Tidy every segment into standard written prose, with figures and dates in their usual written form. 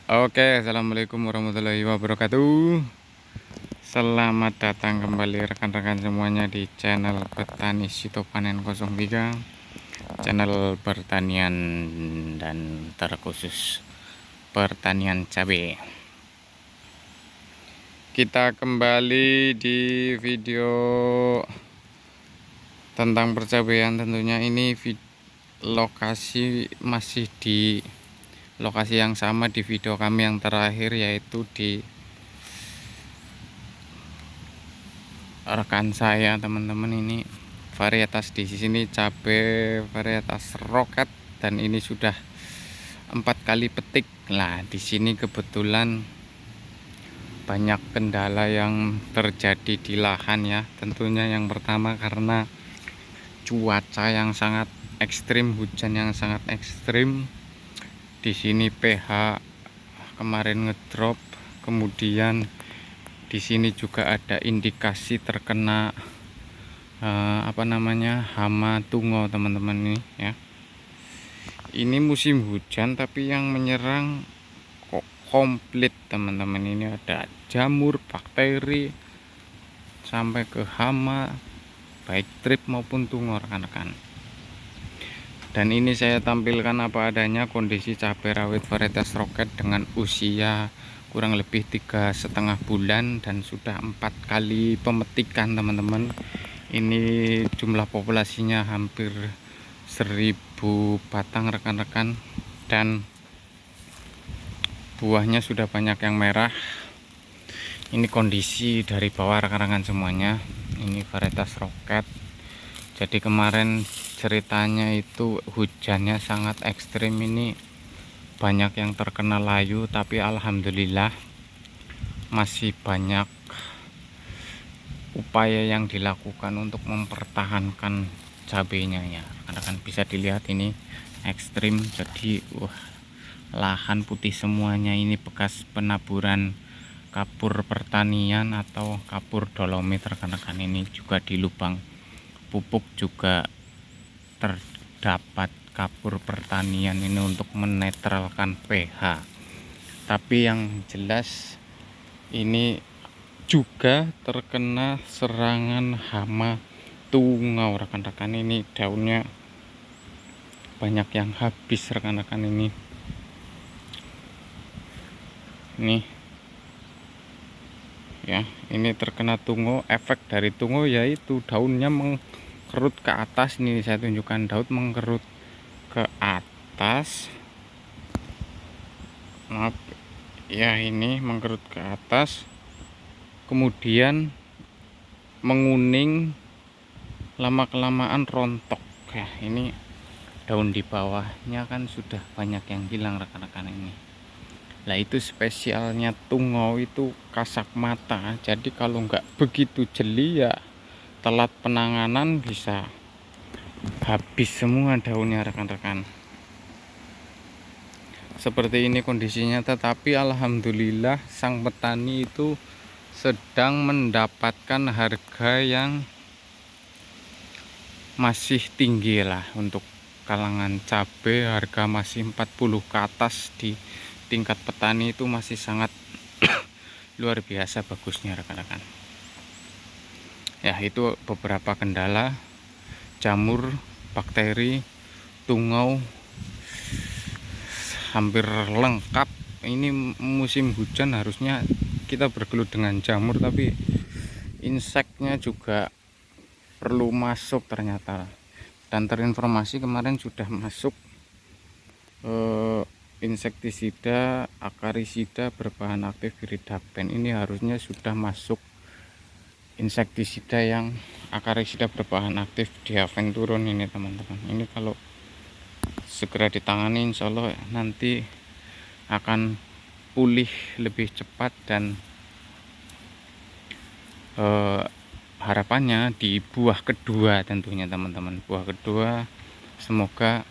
Oke, assalamualaikum warahmatullahi wabarakatuh. Selamat datang kembali rekan-rekan semuanya di channel Petani Sitopanen 03, channel pertanian dan terkhusus pertanian cabai. Kita kembali di video tentang percabaian. Tentunya ini lokasi masih di lokasi yang sama di video kami yang terakhir, yaitu di rekan saya, teman-teman. Ini varietas di sini cabai varietas roket, dan ini sudah 4 kali petik. Nah, di sini kebetulan banyak kendala yang terjadi di lahan ya. Tentunya yang pertama karena cuaca yang sangat ekstrim, hujan yang sangat ekstrim. Di sini pH kemarin ngedrop, kemudian di sini juga ada indikasi terkena hama tungo, teman-teman. Ini ya, ini musim hujan tapi yang menyerang kok komplit, teman-teman. Ini ada jamur, bakteri, sampai ke hama, baik trip maupun tungo, rekan-rekan. Dan ini saya tampilkan apa adanya kondisi cabai rawit varietas roket dengan usia kurang lebih 3,5 bulan dan sudah 4 kali pemetikan, teman-teman. Ini jumlah populasinya hampir 1000 batang, rekan-rekan, dan buahnya sudah banyak yang merah. Ini kondisi dari bawah, rekan-rekan semuanya. Ini varietas roket. Jadi kemarin ceritanya itu hujannya sangat ekstrim, ini banyak yang terkena layu, tapi alhamdulillah masih banyak upaya yang dilakukan untuk mempertahankan cabenya ya. Rekan-rekan bisa dilihat ini ekstrim, jadi lahan putih semuanya. Ini bekas penaburan kapur pertanian atau kapur dolomit, rekan-rekan. Ini juga di lubang pupuk juga terdapat kapur pertanian ini untuk menetralkan pH. Tapi yang jelas ini juga terkena serangan hama tungau, rekan-rekan. Ini daunnya banyak yang habis, rekan-rekan. Ini ya, ini terkena tungo. Efek dari tungo yaitu daunnya mengkerut ke atas. Ini saya tunjukkan, daun mengkerut ke atas, maaf ya, ini mengkerut ke atas, kemudian menguning, lama kelamaan rontok ya. Ini daun di bawahnya kan sudah banyak yang hilang, rekan-rekan. Ini lah, itu spesialnya tungau itu kasat mata. Jadi kalau nggak begitu jeli ya, telat penanganan, bisa habis semua daunnya, rekan-rekan. Seperti ini kondisinya. Tetapi alhamdulillah sang petani itu sedang mendapatkan harga yang masih tinggi lah. Untuk kalangan cabai harga masih 40 ke atas. Di tingkat petani itu masih sangat luar biasa bagusnya, rekan-rekan ya. Itu beberapa kendala: jamur, bakteri, tungau, hampir lengkap. Ini musim hujan harusnya kita bergelut dengan jamur, tapi inseknya juga perlu masuk ternyata. Dan terinformasi kemarin sudah masuk insektisida akarisida berbahan aktif Viridapen. Ini harusnya sudah masuk insektisida yang akarisida berbahan aktif Diaventurun ini, teman-teman. Ini kalau segera ditangani, insya Allah nanti akan pulih lebih cepat. Dan harapannya di buah kedua tentunya, teman-teman. Buah kedua semoga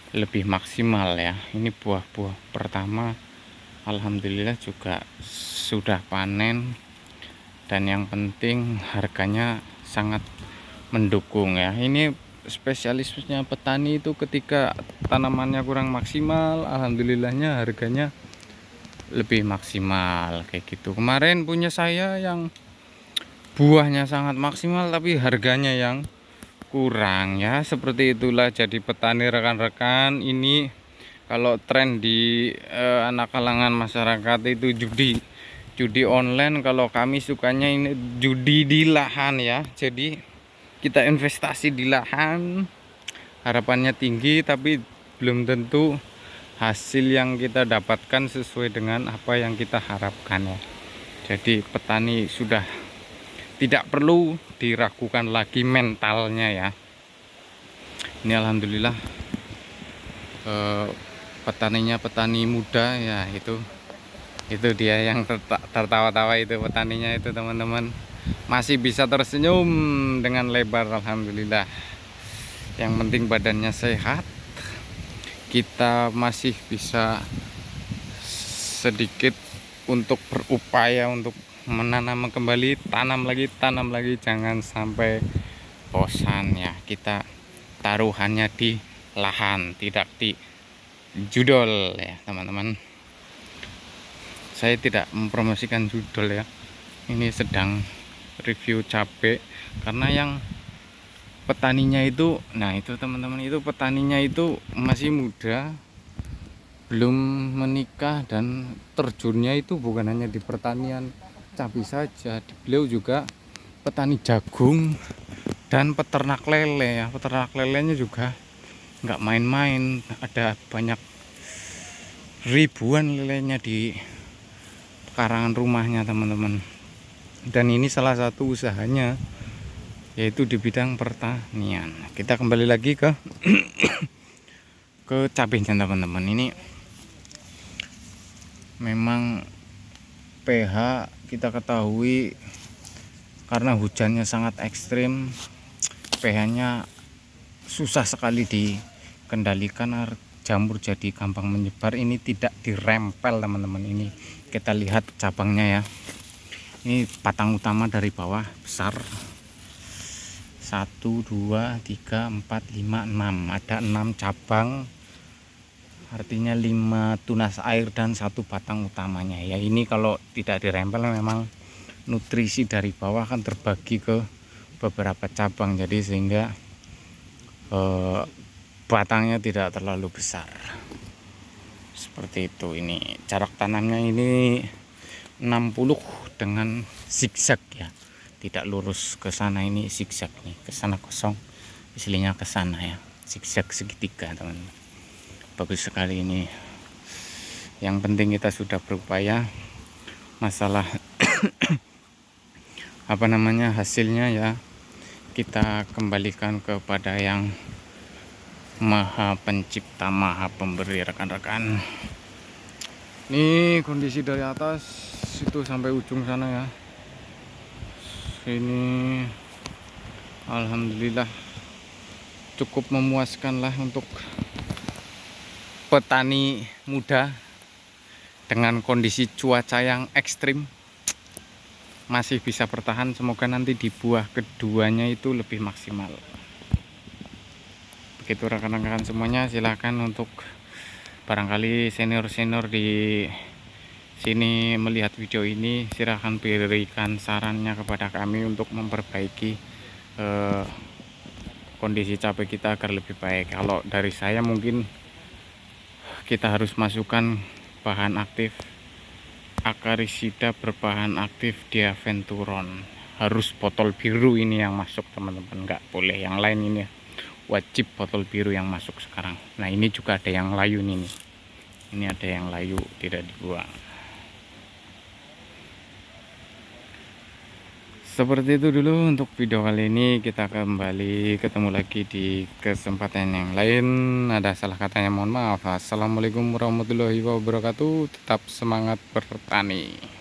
lebih maksimal ya. Ini buah-buah pertama alhamdulillah juga sudah panen, dan yang penting harganya sangat mendukung ya. Ini spesialisnya petani itu ketika tanamannya kurang maksimal, alhamdulillahnya harganya lebih maksimal kayak gitu. Kemarin punya saya yang buahnya sangat maksimal tapi harganya yang kurang, ya seperti itulah jadi petani rekan-rekan. Ini kalau tren di anak kalangan masyarakat itu judi online. Kalau kami sukanya ini judi di lahan, ya. Jadi kita investasi di lahan, harapannya tinggi tapi belum tentu hasil yang kita dapatkan sesuai dengan apa yang kita harapkan, ya. Jadi petani sudah tidak perlu diragukan lagi mentalnya, ya. Ini alhamdulillah petaninya petani muda, ya. Itu dia yang tertawa-tawa itu petaninya itu, teman-teman. Masih bisa tersenyum dengan lebar, alhamdulillah. Yang penting badannya sehat, kita masih bisa sedikit untuk berupaya untuk menanam kembali, tanam lagi, jangan sampai bosan, ya. Kita taruhannya di lahan, tidak di judol, ya teman-teman. Saya tidak mempromosikan judol, ya. Ini sedang review cabai karena yang petaninya itu, nah itu teman-teman, itu petaninya itu masih muda, belum menikah, dan terjunnya itu bukan hanya di pertanian cabai saja. Beliau juga petani jagung dan peternak lele, ya. Peternak lelenya juga nggak main-main, ada banyak ribuan lelenya di pekarangan rumahnya, teman-teman. Dan ini salah satu usahanya, yaitu di bidang pertanian. Kita kembali lagi ke ke cabenya, teman-teman. Ini memang pH kita ketahui karena hujannya sangat ekstrim, pH-nya susah sekali dikendalikan, jamur jadi gampang menyebar. Ini tidak dirempel, teman-teman. Ini kita lihat cabangnya, ya. Ini batang utama dari bawah besar, 1 2 3 4 5 6, ada 6 cabang, artinya 5 tunas air dan 1 batang utamanya, ya. Ini kalau tidak dirempel memang nutrisi dari bawah akan terbagi ke beberapa cabang, jadi sehingga batangnya tidak terlalu besar, seperti itu. Ini jarak tanamnya ini 60 dengan zigzag, ya, tidak lurus ke sana, ini zigzag nih, ke sana kosong, islinya ke sana, ya, zigzag segitiga, teman-teman. Bagus sekali ini. Yang penting kita sudah berupaya. Masalah apa namanya hasilnya, ya, kita kembalikan kepada yang Maha Pencipta, Maha Pemberi, rekan-rekan. Ini kondisi dari atas itu sampai ujung sana, ya. Ini alhamdulillah cukup memuaskan lah untuk petani muda dengan kondisi cuaca yang ekstrim masih bisa bertahan. Semoga nanti di buah keduanya itu lebih maksimal. Begitu rekan-rekan semuanya. Silahkan untuk barangkali senior-senior di sini melihat video ini, silahkan berikan sarannya kepada kami untuk memperbaiki kondisi cabai kita agar lebih baik. Kalau dari saya mungkin kita harus masukkan bahan aktif akarisida berbahan aktif diaventuron. Harus botol biru ini yang masuk, teman-teman, nggak boleh yang lain. Ini wajib botol biru yang masuk sekarang. Nah ini juga ada yang layu nih, ini ada yang layu tidak dibuang. Seperti itu dulu untuk video kali ini. Kita kembali ketemu lagi di kesempatan yang lain. Ada salah katanya mohon maaf. Assalamualaikum warahmatullahi wabarakatuh. Tetap semangat bertani.